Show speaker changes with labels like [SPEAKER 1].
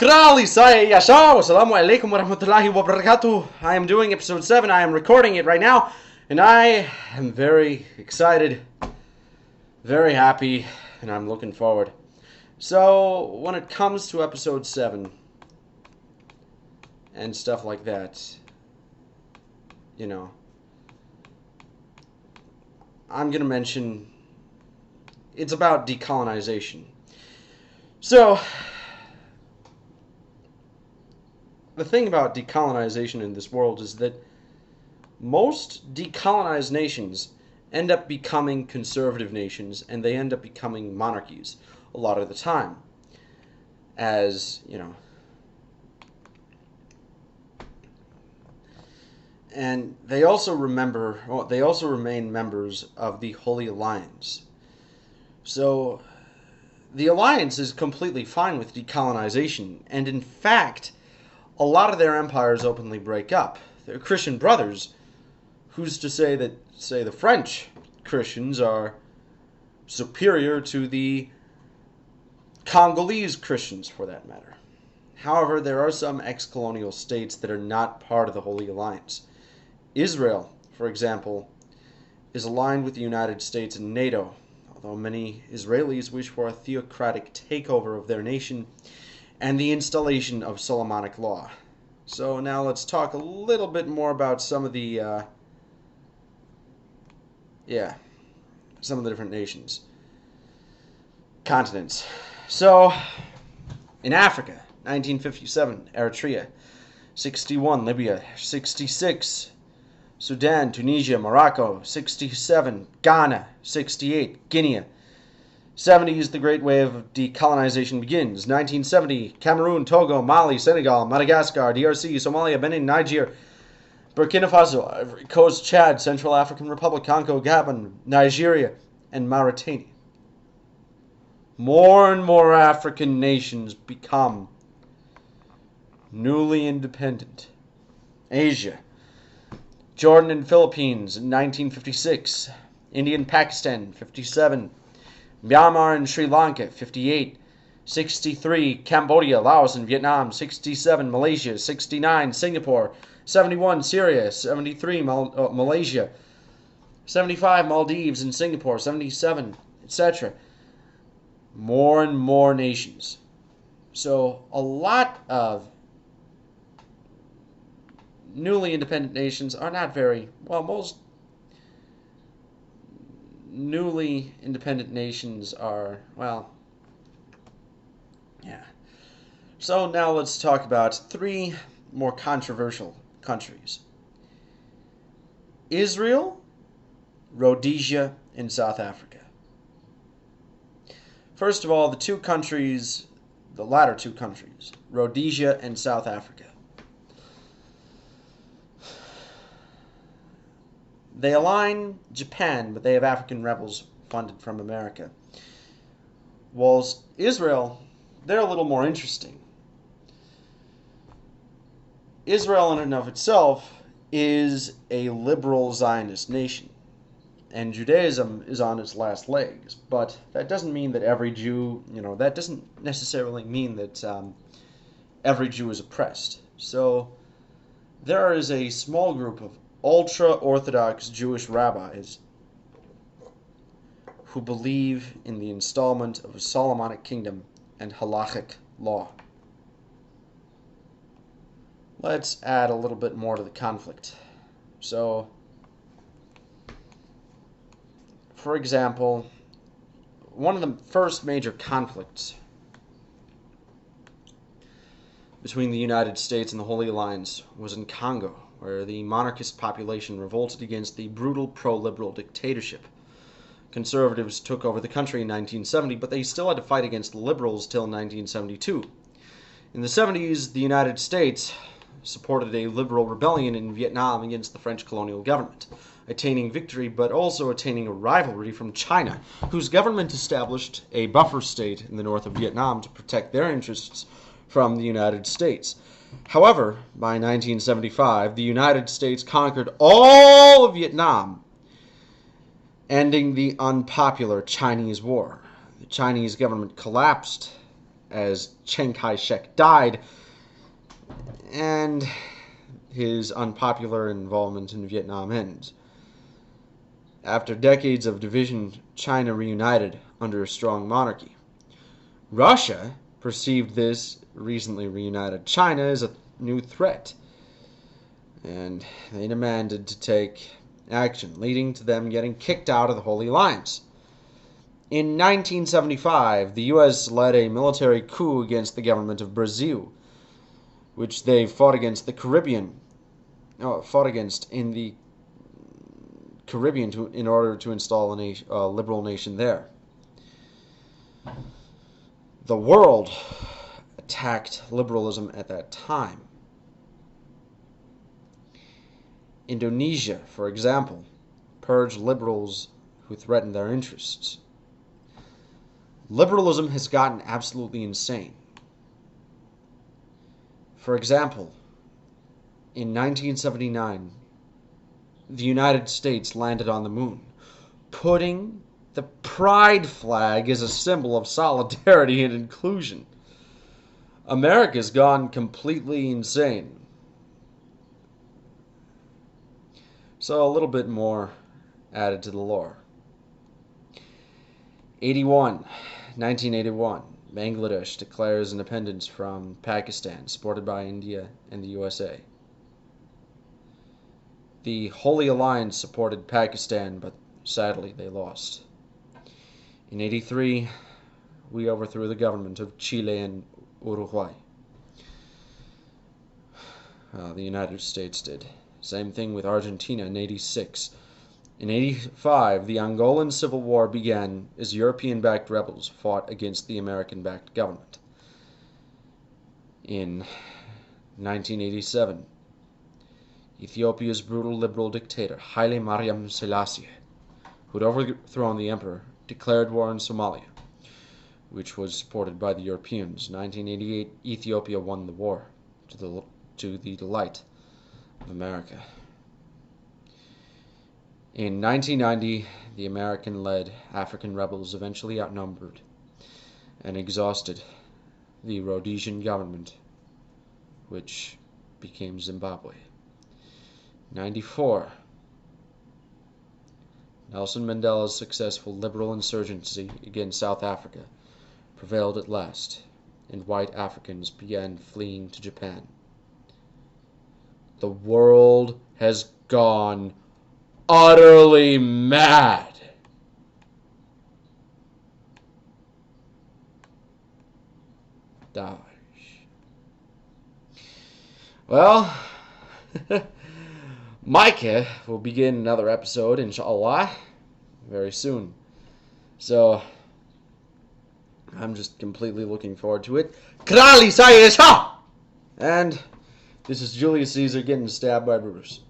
[SPEAKER 1] Krali say yashaw. Assalamu alaikum wa rahmatullahi wa barakatuh. I am doing episode 7. I am recording it right now. And I am very excited, very happy, and I'm looking forward. So, when it comes to episode 7 and stuff like that, you know, I'm going to mention it's about decolonization. So, the thing about decolonization in this world is that most decolonized nations end up becoming conservative nations, and they end up becoming monarchies a lot of the time. As, you know, and they also remain members of the Holy Alliance. So the alliance is completely fine with decolonization, and in fact, a lot of their empires openly break up. They're Christian brothers. Who's to say that, say, the French Christians are superior to the Congolese Christians, for that matter? However, there are some ex-colonial states that are not part of the Holy Alliance. Israel, for example, is aligned with the United States and NATO, although many Israelis wish for a theocratic takeover of their nation and the installation of Solomonic law. So now let's talk a little bit more about some of the different nations, continents. So in Africa, 1957, Eritrea; 61, Libya; 66, Sudan, Tunisia, Morocco; 67, Ghana; 68, Guinea. 70s, the great wave of decolonization begins. 1970, Cameroon, Togo, Mali, Senegal, Madagascar, DRC, Somalia, Benin, Niger, Burkina Faso, Ivory Coast, Chad, Central African Republic, Congo, Gabon, Nigeria, and Mauritania. More and more African nations become newly independent. Asia, Jordan and Philippines in 1956, India and Pakistan, 57, Myanmar and Sri Lanka, 58, 63, Cambodia, Laos, and Vietnam, 67, Malaysia, 69, Singapore, 71, Syria, 73, Malaysia, 75, Maldives and Singapore, 77, etc. More and more nations. So a lot of newly independent nations are not very, well, most newly independent nations are, well, yeah. So now let's talk about 3 more controversial countries: Israel, Rhodesia, and South Africa. First of all, the latter two countries, Rhodesia and South Africa. They align Japan, but they have African rebels funded from America. Whilst Israel, they're a little more interesting. Israel in and of itself is a liberal Zionist nation, and Judaism is on its last legs. But that doesn't mean that every Jew, that doesn't necessarily mean that every Jew is oppressed. So there is a small group of ultra-Orthodox Jewish rabbis who believe in the installment of a Solomonic kingdom and halachic law. Let's add a little bit more to the conflict. So, for example, one of the first major conflicts between the United States and the Holy Alliance was in Congo, where the monarchist population revolted against the brutal pro-liberal dictatorship. Conservatives took over the country in 1970, but they still had to fight against the liberals till 1972. In the 70s, the United States supported a liberal rebellion in Vietnam against the French colonial government, attaining victory but also attaining a rivalry from China, whose government established a buffer state in the north of Vietnam to protect their interests from the United States. However, by 1975, the United States conquered all of Vietnam, ending the unpopular Chinese War. The Chinese government collapsed as Chiang Kai-shek died, and his unpopular involvement in Vietnam ends. After decades of division, China reunited under a strong monarchy. Russia perceived this recently reunited China as a new threat, and they demanded to take action, leading to them getting kicked out of the Holy Alliance. In 1975, the U.S. led a military coup against the government of Brazil, which they fought against in the Caribbean in order to install a liberal nation there. The world attacked liberalism at that time. Indonesia, for example, purged liberals who threatened their interests. Liberalism has gotten absolutely insane. For example, in 1979, the United States landed on the moon, putting the pride flag as a symbol of solidarity and inclusion. America's gone completely insane. So a little bit more added to the lore. 1981, Bangladesh declares independence from Pakistan, supported by India and the USA. The Holy Alliance supported Pakistan, but sadly they lost. In 83, we overthrew the government of Chile and Uruguay. The United States did. Same thing with Argentina in 86. In 85, the Angolan Civil War began as European-backed rebels fought against the American-backed government. In 1987, Ethiopia's brutal liberal dictator, Haile Mariam Selassie, who had overthrown the emperor, declared war on Somalia, which was supported by the Europeans. 1988, Ethiopia won the war, to the delight of America. In 1990, the American-led African rebels eventually outnumbered and exhausted the Rhodesian government, which became Zimbabwe. 94. Nelson Mandela's successful liberal insurgency against South Africa prevailed at last, and white Africans began fleeing to Japan. The world has gone utterly mad. Daesh. Well, Micah will begin another episode, inshallah, very soon. So, I'm just completely looking forward to it. Krali Sayesha! And this is Julius Caesar getting stabbed by Brutus.